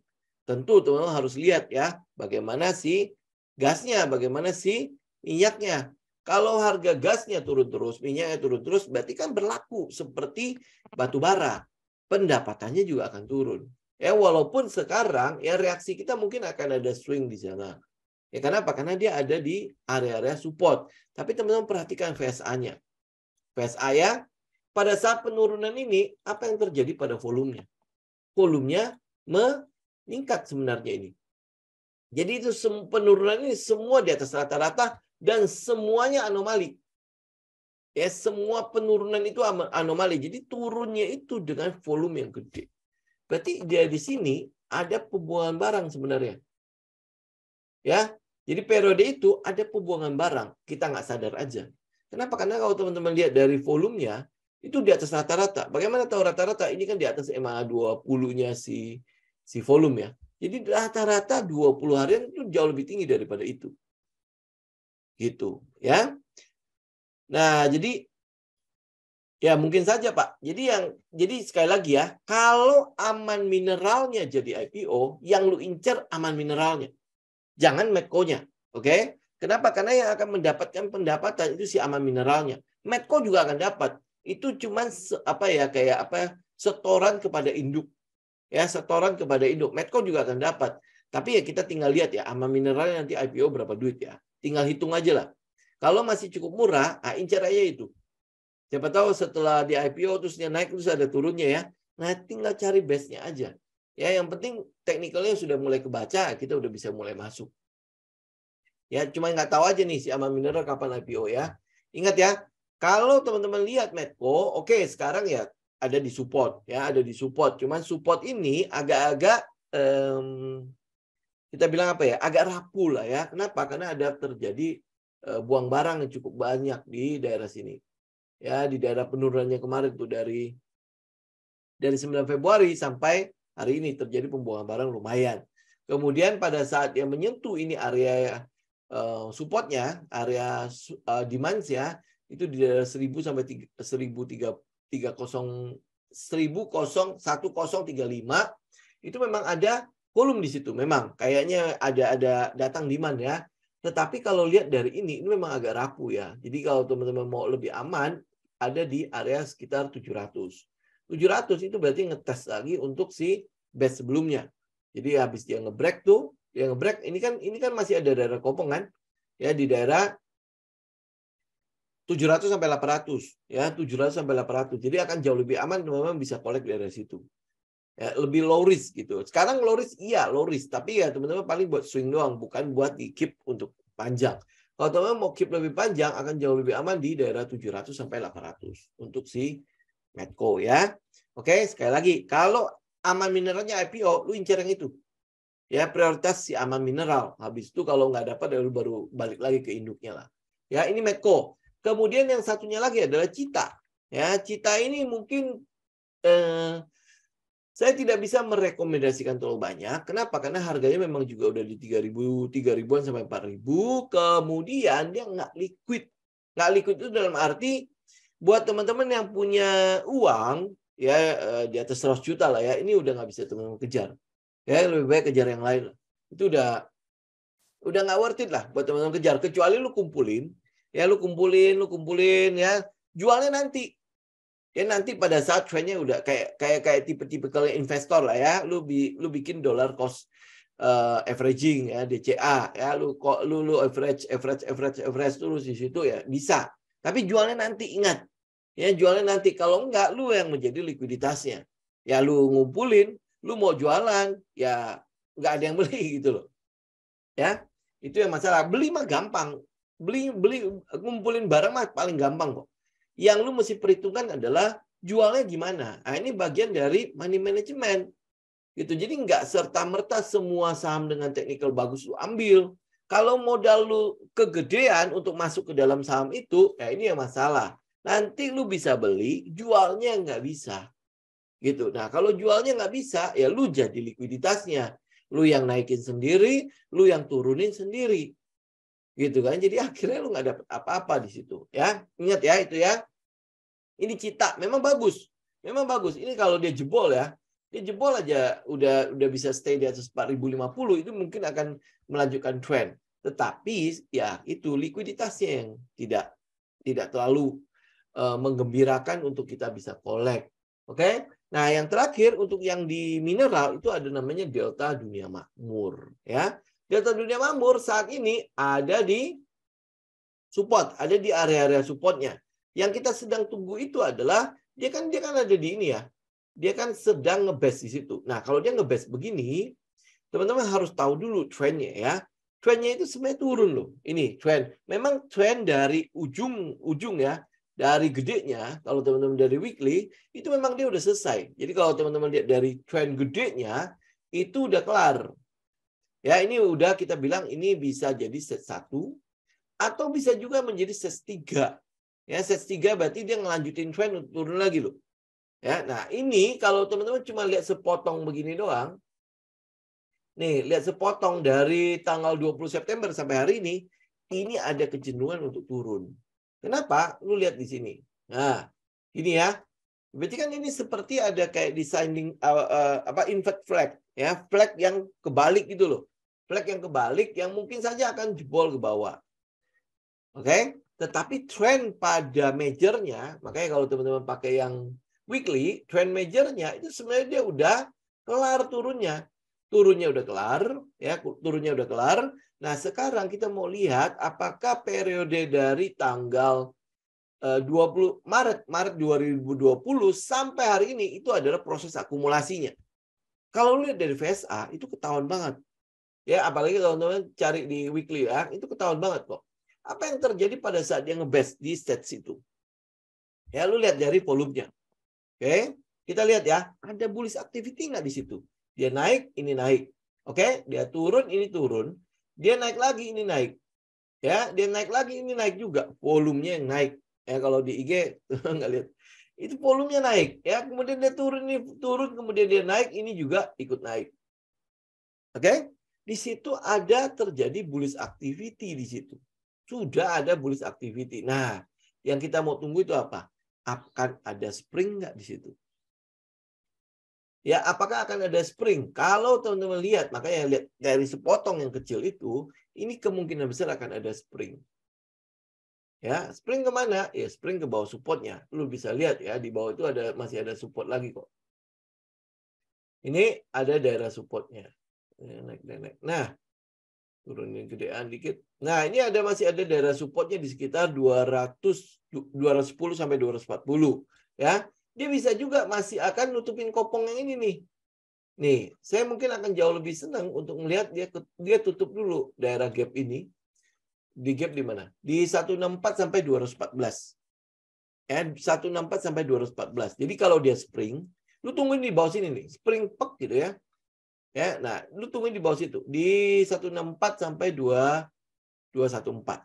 Tentu teman-teman harus lihat ya, bagaimana si gasnya, bagaimana si minyaknya. Kalau harga gasnya turun terus, minyaknya turun terus, berarti kan berlaku seperti batu bara. Pendapatannya juga akan turun. Ya, walaupun sekarang ya reaksi kita mungkin akan ada swing di sana. Ya, kenapa? Karena dia ada di area-area support. Tapi teman-teman perhatikan VSA-nya. VSA ya, pada saat penurunan ini, apa yang terjadi pada volumenya? Volumenya meningkat sebenarnya ini. Jadi itu penurunan ini semua di atas rata-rata dan semuanya anomali. Ya, semua penurunan itu anomali. Jadi turunnya itu dengan volume yang gede. Berarti di sini ada pembuangan barang sebenarnya. Ya, jadi periode itu ada pembuangan barang. Kita nggak sadar aja. Kenapa? Karena kalau teman-teman lihat dari volumenya, itu di atas rata-rata. Bagaimana tahu rata-rata? Ini kan di atas MA 20-nya si volume ya. Jadi rata-rata 20 harian itu jauh lebih tinggi daripada itu. Gitu, ya. Nah, jadi ya mungkin saja, Pak. Jadi sekali lagi ya, kalau Aman Mineralnya jadi IPO, yang lu incer Aman Mineralnya. Jangan Medco-nya. Oke? Kenapa? Karena yang akan mendapatkan pendapatan itu si Aman Mineralnya. Medco juga akan dapat. Itu cuman setoran kepada induk. Ya, setoran kepada induk. Medco juga akan dapat. Tapi ya kita tinggal lihat ya, Aman Mineralnya nanti IPO berapa duit ya. Tinggal hitung aja lah. Kalau masih cukup murah, incar aja itu. Siapa tahu setelah di IPO terus dia naik terus ada turunnya ya. Nah, tinggal cari base-nya aja. Ya, yang penting teknikalnya sudah mulai kebaca, kita udah bisa mulai masuk. Ya, cuma nggak tahu aja nih si Aman Mineral kapan IPO ya. Ingat ya, kalau teman-teman lihat Medco, oke, sekarang ya ada di support ya, ada di support. Cuman support ini agak-agak kita bilang apa ya, agak rapuh lah ya. Kenapa? Karena ada terjadi buang barang yang cukup banyak di daerah sini. Ya, di daerah penurunannya kemarin tuh dari 9 Februari sampai hari ini terjadi pembuangan barang lumayan. Kemudian pada saat dia menyentuh ini area supportnya, area demand ya, itu di daerah 1000 sampai 1035 itu memang ada volume di situ. Memang kayaknya ada datang demand ya. Tetapi kalau lihat dari ini memang agak rapuh ya. Jadi kalau teman-teman mau lebih aman, ada di area sekitar 700. 700 itu berarti ngetes lagi untuk si base sebelumnya. Jadi habis dia ngebreak tuh, dia ngebreak ini kan masih ada daerah kopong kan? Ya di daerah 700 sampai 800 ya, 700 sampai 800. Jadi akan jauh lebih aman teman-teman bisa collect dari situ. Ya, lebih low risk gitu. Sekarang low risk iya, low risk, tapi ya teman-teman paling buat swing doang, bukan buat di keep untuk panjang. Kalau teman-teman mau keep lebih panjang akan jauh lebih aman di daerah 700 sampai 800 untuk si Medco ya. Oke, sekali lagi, kalau Aman Mineralnya IPO, lu incar yang itu. Ya, prioritas si Aman Mineral. Habis itu kalau nggak dapat, lu baru balik lagi ke induknya lah. Ya, ini Medco. Kemudian yang satunya lagi adalah Cita. Ya, Cita ini mungkin Saya tidak bisa merekomendasikan terlalu banyak. Kenapa? Karena harganya memang juga udah di 3.000-an sampai 4.000. Kemudian dia nggak liquid. Nggak liquid itu dalam arti buat teman-teman yang punya uang ya di atas 100 juta lah ya, ini udah nggak bisa teman-teman kejar. Ya lebih baik kejar yang lain. Itu udah nggak worth it lah buat teman-teman kejar. Kecuali lu kumpulin ya, jualnya nanti. Ya nanti pada saat trendnya udah kayak tipe-tipe kalau investor lah ya, lu bikin dollar cost averaging ya, DCA ya, lu average terus di situ ya bisa. Tapi jualnya nanti, ingat. Ya jualnya nanti, kalau enggak lu yang menjadi likuiditasnya. Ya lu ngumpulin, lu mau jualan, ya nggak ada yang beli gitu loh. Ya, itu yang masalah. Beli mah gampang. Beli ngumpulin barang mah paling gampang kok. Yang lu mesti perhitungkan adalah jualnya gimana. Nah, ini bagian dari money management. Gitu. Jadi nggak serta-merta semua saham dengan technical bagus lu ambil. Kalau modal lu kegedean untuk masuk ke dalam saham itu, ya ini yang masalah. Nanti lu bisa beli, jualnya nggak bisa. Gitu. Nah, kalau jualnya nggak bisa, ya lu jadi likuiditasnya. Lu yang naikin sendiri, lu yang turunin sendiri. Gitu kan. Jadi akhirnya lu nggak dapat apa-apa di situ. Ya, ingat ya itu ya. Ini Cita, memang bagus. Memang bagus. Ini kalau dia jebol ya, dia jebol aja udah bisa stay di atas 4.050, itu mungkin akan melanjutkan trend. Tetapi ya itu likuiditasnya yang tidak terlalu menggembirakan untuk kita bisa collect. Oke? Nah, yang terakhir untuk yang di mineral itu ada namanya Delta Dunia Makmur, ya. Delta Dunia Makmur saat ini ada di support, ada di area-area supportnya. Yang kita sedang tunggu itu adalah dia kan ada di ini ya. Dia kan sedang ngebest di situ. Nah, kalau dia ngebest begini, teman-teman harus tahu dulu trennya ya. Trennya itu sebenarnya turun loh. Ini trend. Memang trend dari ujung ya, dari gedenya, kalau teman-teman dari weekly, itu memang dia udah selesai. Jadi kalau teman-teman lihat dari trend gedenya, itu udah kelar. Ya, ini udah kita bilang ini bisa jadi set 1 atau bisa juga menjadi set 3. Ya, set 3 berarti dia ngelanjutin trend turun lagi loh. Ya, nah ini kalau teman-teman cuma lihat sepotong begini doang. Nih, lihat sepotong dari tanggal 20 September sampai hari ini ada kejenuhan untuk turun. Kenapa? Lu lihat di sini. Nah, ini ya. Berarti kan ini seperti ada kayak designing invert flag, ya, flag yang kebalik gitu loh. Flag yang kebalik yang mungkin saja akan jebol ke bawah. Oke? Tetapi trend pada majornya, makanya kalau teman-teman pakai yang weekly, trend majornya itu sebenarnya dia udah kelar turunnya. Turunnya udah kelar, ya, turunnya udah kelar. Nah, sekarang kita mau lihat apakah periode dari tanggal 20 Maret 2020 sampai hari ini itu adalah proses akumulasinya. Kalau lihat dari VSA itu ketahuan banget. Ya, apalagi kalau teman-teman cari di weekly ya, itu ketahuan banget kok. Apa yang terjadi pada saat dia ngebest di stage itu? Ya, lu lihat dari volumenya. Oke, kita lihat ya, ada bullish activity nggak di situ? Dia naik, ini naik. Oke, dia turun, ini turun. Dia naik lagi, ini naik. Ya, dia naik lagi, ini naik juga. Volumenya yang naik. Ya, kalau di IG nggak lihat. Itu volumenya naik. Ya, kemudian dia turun, ini turun, kemudian dia naik, ini juga ikut naik. Oke, di situ ada terjadi bullish activity di situ. Sudah ada bullish activity. Nah, yang kita mau tunggu itu apa? Akan ada spring nggak di situ? Ya, apakah akan ada spring? Kalau teman-teman lihat, makanya lihat dari sepotong yang kecil itu, ini kemungkinan besar akan ada spring. Ya, spring kemana? Ya, spring ke bawah supportnya. Lu bisa lihat ya, di bawah itu masih ada support lagi kok. Ini ada daerah supportnya. Naik. Nah, turunin gedean dikit. Nah, ini masih ada daerah supportnya di sekitar 210 sampai 240. Ya, dia bisa juga masih akan nutupin kopong yang ini nih. Nih, saya mungkin akan jauh lebih senang untuk melihat dia tutup dulu daerah gap ini. Di gap di mana? Di 164 sampai 214. Ya, 164 sampai 214. Jadi kalau dia spring, lu tungguin di bawah sini nih, spring pek gitu ya. Ya, nah, lu tungguin di bawah situ di 164 sampai 214.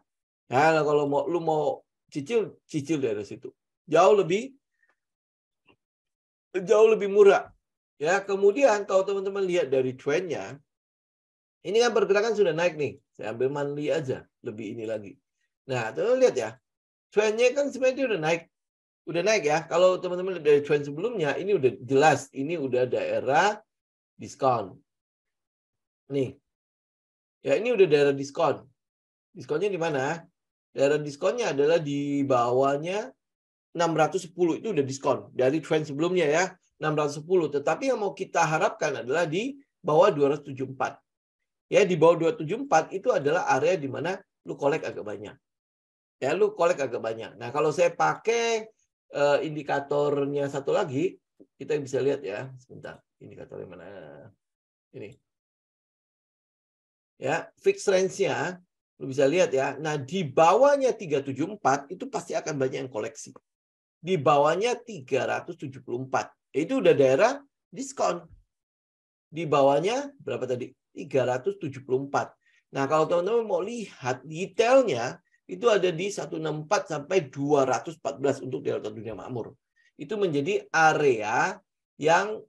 Nah, kalau lu mau cicil dari situ. Jauh lebih murah. Ya, kemudian kalau teman-teman lihat dari trennya, ini kan pergerakan sudah naik nih. Saya ambil monthly aja, lebih ini lagi. Nah, teman-teman lihat ya, trennya kan sebenarnya udah naik. Udah naik ya. Kalau teman-teman lihat dari tren sebelumnya, ini udah jelas. Ini udah daerah diskon. Nih. Ya, ini udah daerah diskon. Diskonnya di mana? Daerah diskonnya adalah di bawahnya 610. Itu udah diskon. Dari tren sebelumnya ya. 610. Tetapi yang mau kita harapkan adalah di bawah 274. Ya, di bawah 274 itu adalah area di mana lu kolek agak banyak. Ya, lu kolek agak banyak. Nah, kalau saya pakai indikatornya satu lagi, kita bisa lihat ya. Sebentar, indikatornya mana? Ini. Ya, fix range-nya lu bisa lihat ya. Nah, di bawahnya 374 itu pasti akan banyak yang koleksi. Di bawahnya 374. Itu udah daerah diskon. Di bawahnya berapa tadi? 374. Nah, kalau teman-teman mau lihat detailnya, itu ada di 164 sampai 214 untuk delta dunia makmur. Itu menjadi area yang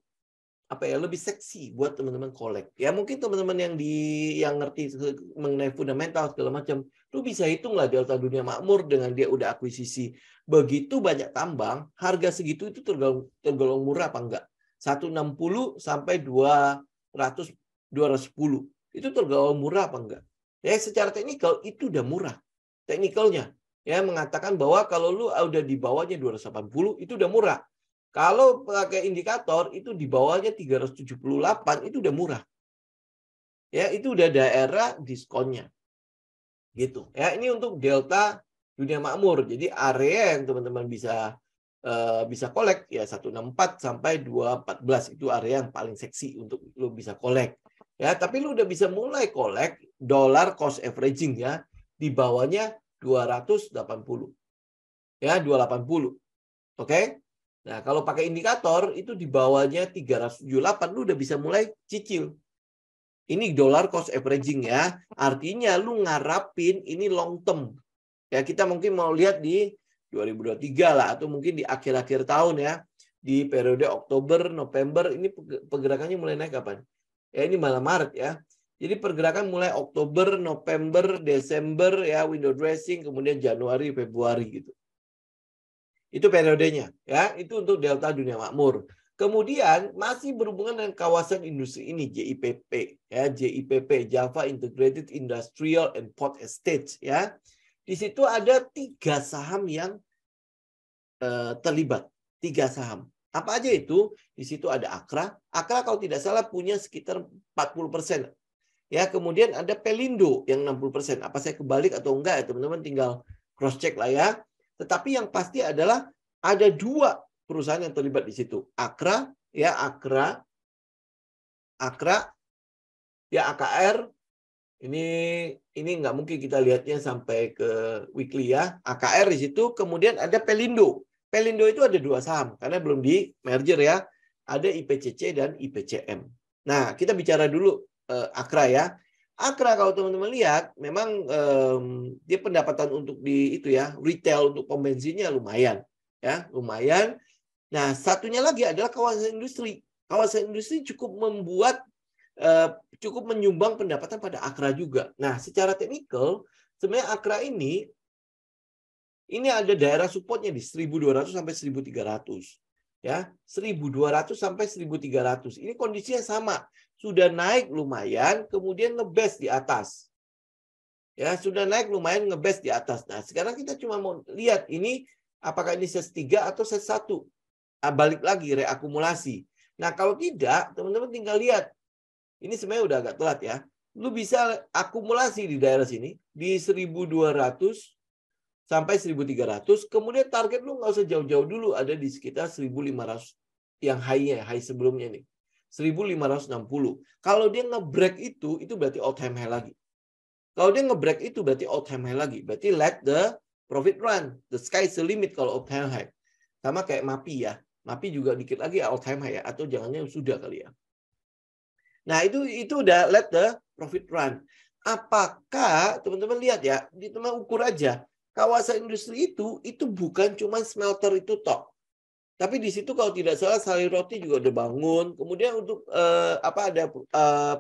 lebih seksi buat teman-teman kolek. Ya mungkin teman-teman yang ngerti mengenai fundamental segala macam, lu bisa hitung lah delta dunia makmur dengan dia udah akuisisi begitu banyak tambang, harga segitu itu tergolong murah apa enggak? 160 sampai 210. Itu tergolong murah apa enggak? Ya secara teknikal itu udah murah. Teknikalnya ya mengatakan bahwa kalau lu udah di bawahnya 280 itu udah murah. Kalau pakai indikator itu di bawahnya 378 itu udah murah. Ya, itu udah daerah diskonnya. Gitu. Ya, ini untuk delta dunia makmur. Jadi area yang teman-teman bisa kolek ya 164 sampai 214 itu area yang paling seksi untuk lu bisa kolek. Ya, tapi lu udah bisa mulai kolek dollar cost averaging ya di bawahnya 280. Ya, 280. Oke? Nah, kalau pakai indikator itu di bawahnya 378 lu udah bisa mulai cicil. Ini dollar cost averaging ya. Artinya lu ngarapin ini long term. Ya, kita mungkin mau lihat di 2023 lah atau mungkin di akhir-akhir tahun ya. Di periode Oktober, November ini pergerakannya mulai naik kapan? Ya, ini malah Maret ya. Jadi pergerakan mulai Oktober, November, Desember ya, window dressing, kemudian Januari, Februari gitu. Itu periodenya, ya. Itu untuk delta dunia makmur. Kemudian masih berhubungan dengan kawasan industri ini, JIPP, ya, JIPP, Java Integrated Industrial and Port Estates, ya. Di situ ada 3 saham yang terlibat, 3 saham. Apa aja itu? Di situ ada Akra. Akra kalau tidak salah punya sekitar 40%. Ya, kemudian ada Pelindo yang 60%. Apa saya kebalik atau enggak ya, teman-teman tinggal cross check lah ya. Tetapi yang pasti adalah ada 2 perusahaan yang terlibat di situ. Akra, ya Akra, ya AKR. Ini nggak mungkin kita lihatnya sampai ke weekly ya. AKR di situ, kemudian ada Pelindo. Pelindo itu ada 2 saham karena belum di merger ya. Ada IPCC dan IPCM. Nah, kita bicara dulu Akra ya. Akra kalau teman-teman lihat memang dia pendapatan untuk di itu ya retail untuk pom bensinnya lumayan ya lumayan. Nah satunya lagi adalah kawasan industri. Kawasan industri cukup menyumbang pendapatan pada Akra juga. Nah secara teknikal sebenarnya Akra ini ada daerah supportnya di 1.200 sampai 1.300. Ya, 1.200 sampai 1.300. Ini kondisinya sama. Sudah naik lumayan, kemudian ngebes di atas. Ya, sudah naik lumayan ngebes di atas. Nah, sekarang kita cuma mau lihat ini apakah ini SES 3 atau SES 1. Balik lagi reakumulasi. Nah, kalau tidak, teman-teman tinggal lihat. Ini sebenarnya udah agak telat ya. Lu bisa akumulasi di daerah sini di 1.200 sampai 1.300, kemudian target lu nggak usah jauh-jauh dulu, ada di sekitar 1.500 yang high sebelumnya nih. 1.560. Kalau dia nge-break itu berarti all time high lagi. Kalau dia nge-break itu berarti all time high lagi. Berarti let the profit run. The sky is the limit kalau all time high. Sama kayak MAPI ya. MAPI juga dikit lagi all time high ya. Atau jangannya sudah kali ya. Nah itu udah let the profit run. Apakah teman-teman lihat ya, teman ukur aja. Kawasan industri itu bukan cuma smelter itu tok. Tapi di situ kalau tidak salah Sari Roti juga udah bangun. Kemudian untuk ada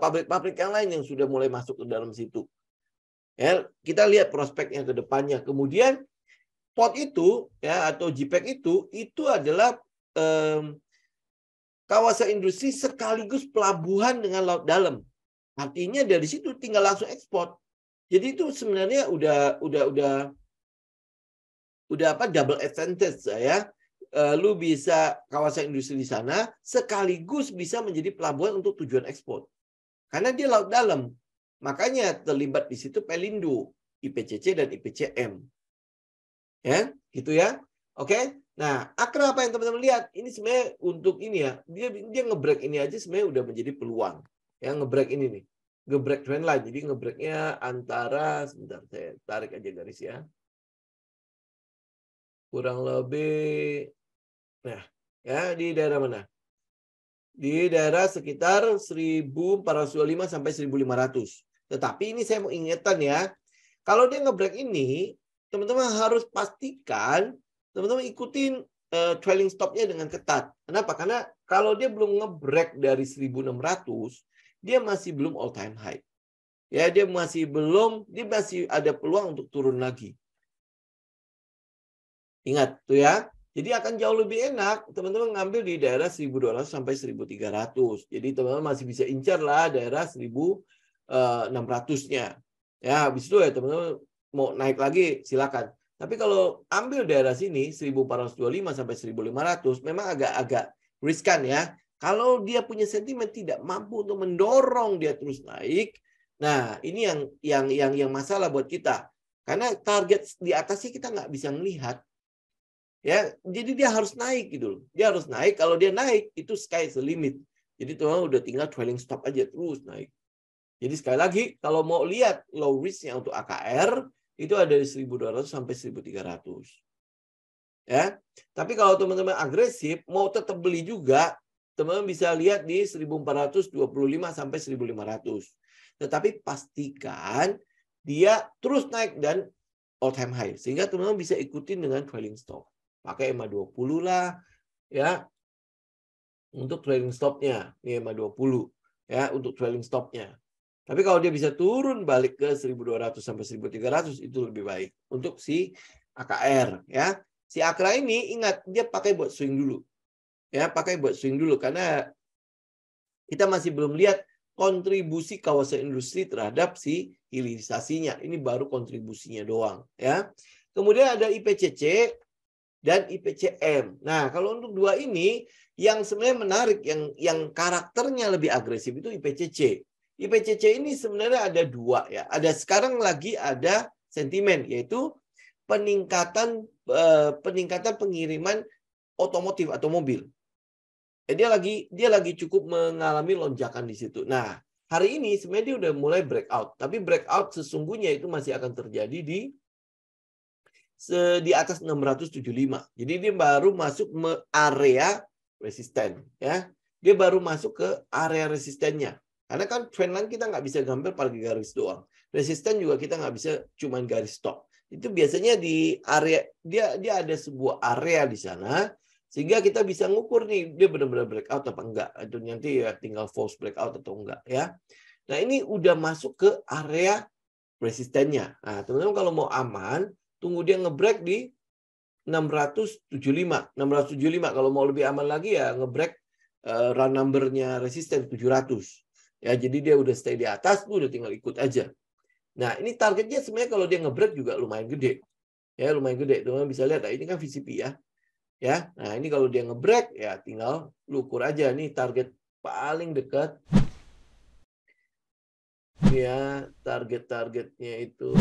pabrik-pabrik yang lain yang sudah mulai masuk ke dalam situ. Ya, kita lihat prospeknya ke depannya. Kemudian port itu ya atau JPEG itu adalah kawasan industri sekaligus pelabuhan dengan laut dalam. Artinya dari situ tinggal langsung ekspor. Jadi itu sebenarnya udah double advantage ya. Lu bisa kawasan industri di sana sekaligus bisa menjadi pelabuhan untuk tujuan ekspor. Karena dia laut dalam. Makanya terlibat di situ Pelindo, IPCC dan IPCM. Ya, gitu ya. Oke. Nah, Akra apa yang teman-teman lihat? Ini sebenarnya untuk ini ya. Dia nge-break ini aja sebenarnya udah menjadi peluang. Ya, nge-break ini nih. Nge-break trendline. Jadi nge-breaknya antara sebentar saya tarik aja garis ya. Kurang lebih nah, ya di daerah mana? Di daerah sekitar 1425 sampai 1500. Tetapi ini saya mau ingatkan ya. Kalau dia nge-break ini, teman-teman harus pastikan teman-teman ikutin trailing stop-nya dengan ketat. Kenapa? Karena kalau dia belum nge-break dari 1600, dia masih belum all time high. Ya, dia masih ada peluang untuk turun lagi. Ingat tuh ya. Jadi akan jauh lebih enak teman-teman ngambil di daerah 1200 sampai 1300. Jadi teman-teman masih bisa incar lah daerah 1600-nya. Ya, habis itu ya teman-teman mau naik lagi silakan. Tapi kalau ambil daerah sini 1425 sampai 1500 memang agak riskan ya. Kalau dia punya sentimen tidak mampu untuk mendorong dia terus naik. Nah, ini yang masalah buat kita. Karena target di atasnya kita nggak bisa melihat. Ya, jadi dia harus naik gitu loh. Dia harus naik. Kalau dia naik itu sky is the limit. Jadi teman udah tinggal trailing stop aja terus naik. Jadi sekali lagi kalau mau lihat low risk-nya untuk AKR itu ada di 1200 sampai 1300. Ya. Tapi kalau teman-teman agresif mau tetap beli juga, teman-teman bisa lihat di 1425 sampai 1500. Tetapi pastikan dia terus naik dan all time high sehingga teman-teman bisa ikutin dengan trailing stop. Pakai EMA 20 lah ya untuk trailing stop-nya. Ini EMA 20 ya untuk trailing stop-nya. Tapi kalau dia bisa turun balik ke 1200 sampai 1300 itu lebih baik untuk si AKR ya. Si Akra ini ingat dia pakai buat swing dulu. Ya, pakai buat swing dulu karena kita masih belum lihat kontribusi kawasan industri terhadap si hilirisasinya. Ini baru kontribusinya doang ya. Kemudian ada IPCC dan IPCM. Nah, kalau untuk dua ini yang sebenarnya menarik yang karakternya lebih agresif itu IPCC. IPCC ini sebenarnya ada dua ya. Sekarang lagi ada sentimen yaitu peningkatan pengiriman otomotif atau mobil. Dia lagi cukup mengalami lonjakan di situ. Nah, hari ini sebenarnya dia udah mulai breakout, tapi breakout sesungguhnya itu masih akan terjadi di atas 675. Jadi dia baru masuk ke area resisten ya. Dia baru masuk ke area resistennya. Karena kan trendline kita nggak bisa gambar pakai garis doang. Resisten juga kita nggak bisa cuman garis stop. Itu biasanya di area dia ada sebuah area di sana sehingga kita bisa ngukur nih dia benar-benar breakout apa enggak. Itu nanti ya tinggal false breakout atau enggak ya. Nah, ini udah masuk ke area resistennya. Nah, teman-teman kalau mau aman tunggu dia ngebreak di 675. 675 kalau mau lebih aman lagi ya ngebreak round number-nya resisten 700. Ya, jadi dia udah stay di atas, lu udah tinggal ikut aja. Nah, ini targetnya sebenarnya kalau dia ngebreak juga lumayan gede. Ya, lumayan gede. Teman-teman bisa lihat, nah, ini kan VCP ya. Ya. Nah, ini kalau dia ngebreak ya tinggal lu ukur aja nih target paling dekat. Ya, target-targetnya itu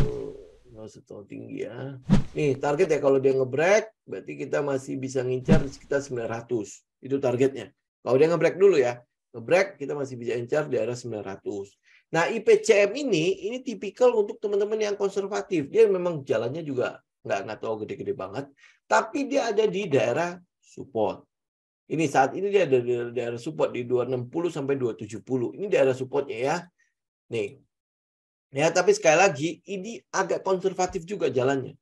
nggak usah terlalu tinggi ya. Nih, target ya kalau dia ngebreak, berarti kita masih bisa ngincar sekitar 900. Itu targetnya. Kalau dia ngebreak dulu ya. Ngebreak, kita masih bisa incar di area 900. Nah, IPCM ini tipikal untuk teman-teman yang konservatif. Dia memang jalannya juga nggak tahu gede-gede banget. Tapi dia ada di daerah support. Ini saat ini dia ada di daerah support di 260 sampai 270. Ini daerah supportnya ya. Nih. Ya, tapi sekali lagi ini agak konservatif juga jalannya.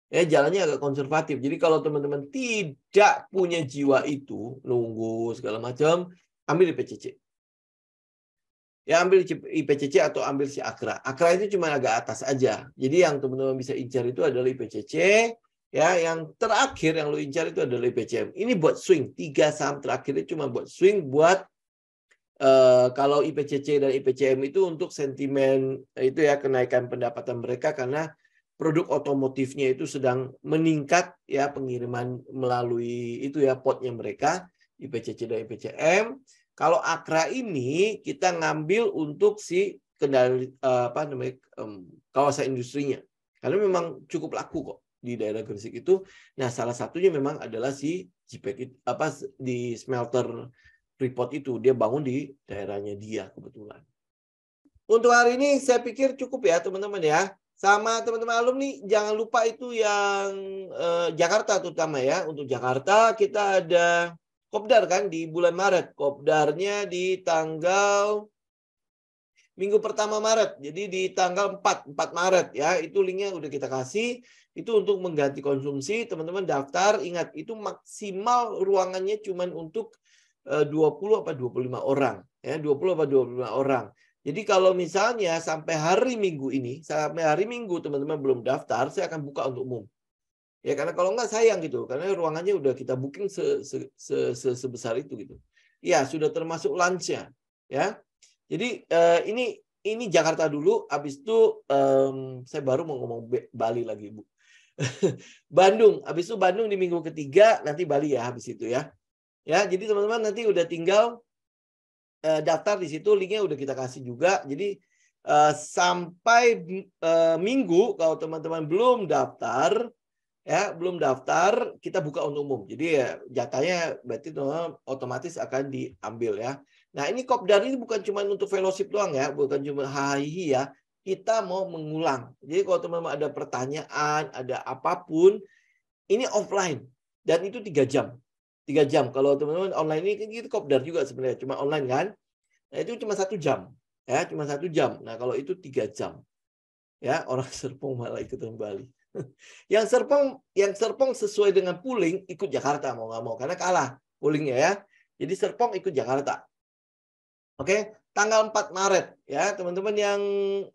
Ya, jalannya agak konservatif. Jadi kalau teman-teman tidak punya jiwa itu, nunggu segala macam, ambil IPCC. Ya, ambil IPCC atau ambil si Akra. Akra itu cuma agak atas aja. Jadi yang teman-teman bisa incar itu adalah IPCC. Ya, yang terakhir yang lo incar itu adalah IPCM. Ini buat swing. 3 saham terakhir itu cuma buat swing buat kalau IPCC dan IPCM itu untuk sentimen itu ya, kenaikan pendapatan mereka karena produk otomotifnya itu sedang meningkat ya, pengiriman melalui itu ya potnya mereka, IPCC dan IPCM. Kalau Akra ini kita ngambil untuk si kendali kawasan industrinya. Karena memang cukup laku kok di daerah Gresik itu. Nah, salah satunya memang adalah si JPEG di smelter Freeport itu, dia bangun di daerahnya dia kebetulan. Untuk hari ini saya pikir cukup ya teman-teman ya. Sama teman-teman alumni, jangan lupa itu yang Jakarta terutama ya. Untuk Jakarta kita ada Kopdar kan di bulan Maret. Kopdarnya di tanggal minggu pertama Maret. Jadi di tanggal 4 Maret ya. Itu linknya udah kita kasih. Itu untuk mengganti konsumsi. Teman-teman daftar, ingat itu maksimal ruangannya cuma untuk 20 apa 25 orang. Ya, 20 apa 25 orang. Jadi kalau misalnya sampai hari Minggu ini, sampai hari Minggu teman-teman belum daftar, saya akan buka untuk umum. Ya, karena kalau enggak sayang gitu, karena ruangannya udah kita booking sebesar itu gitu. Ya, sudah termasuk lunch-nya, ya. Jadi ini Jakarta dulu, habis itu saya baru mau ngomong Bali lagi, Bu. Bandung, habis itu Bandung di minggu ketiga, nanti Bali ya habis itu ya. Ya, jadi teman-teman nanti udah tinggal daftar di situ, linknya udah kita kasih juga. Jadi sampai Minggu kalau teman-teman belum daftar ya, belum daftar, kita buka untuk umum. Jadi ya jatahnya berarti teman-teman otomatis akan diambil ya. Nah, ini Kopdar ini bukan cuma untuk fellowship doang ya, bukan cuma hahihi ya. Kita mau mengulang. Jadi kalau teman-teman ada pertanyaan, ada apapun, ini offline dan itu 3 jam. 3 jam. Kalau teman-teman online ini itu Kopdar juga sebenarnya, cuma online kan. Nah, itu cuma 1 jam. Ya, cuma 1 jam. Nah, kalau itu 3 jam. Ya, orang Serpong malah ikut Bali. Yang Serpong sesuai dengan pooling ikut Jakarta mau nggak mau karena kalah poolingnya ya. Jadi Serpong ikut Jakarta. Oke, tanggal 4 Maret ya, teman-teman yang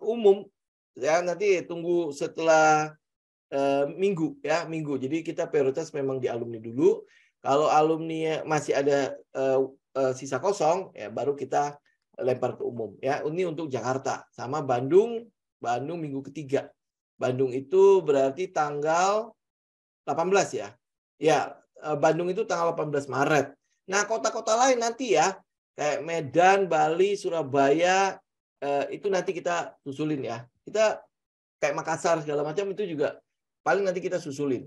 umum ya nanti tunggu setelah Minggu ya, Minggu. Jadi kita prioritas memang di alumni dulu. Kalau alumni masih ada sisa kosong, ya baru kita lempar ke umum. Ya, ini untuk Jakarta sama Bandung minggu ketiga. Bandung itu berarti tanggal 18 ya. Ya, Bandung itu tanggal 18 Maret. Nah, kota-kota lain nanti ya, kayak Medan, Bali, Surabaya, itu nanti kita susulin ya. Kita kayak Makassar segala macam itu juga paling nanti kita susulin.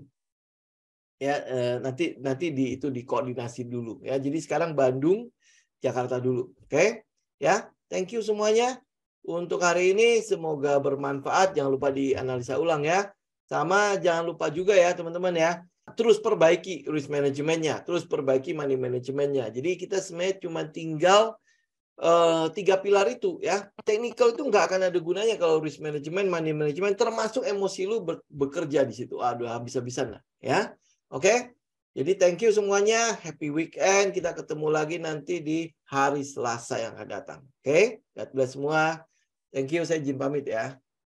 Ya, nanti itu dikoordinasi dulu ya. Jadi sekarang Bandung, Jakarta dulu. Oke? Ya, thank you semuanya untuk hari ini, semoga bermanfaat. Jangan lupa dianalisa ulang ya. Sama jangan lupa juga ya teman-teman ya, terus perbaiki risk manajemennya, terus perbaiki money manajemennya. Jadi kita sebenarnya cuma tinggal 3 pilar itu ya. Technical itu nggak akan ada gunanya kalau risk management, money management, termasuk emosi lu bekerja di situ. Aduh, habis-habisan lah ya. Oke, jadi thank you semuanya. Happy weekend. Kita ketemu lagi nanti di hari Selasa yang akan datang. Oke, God bless semua. Thank you. Saya izin pamit ya.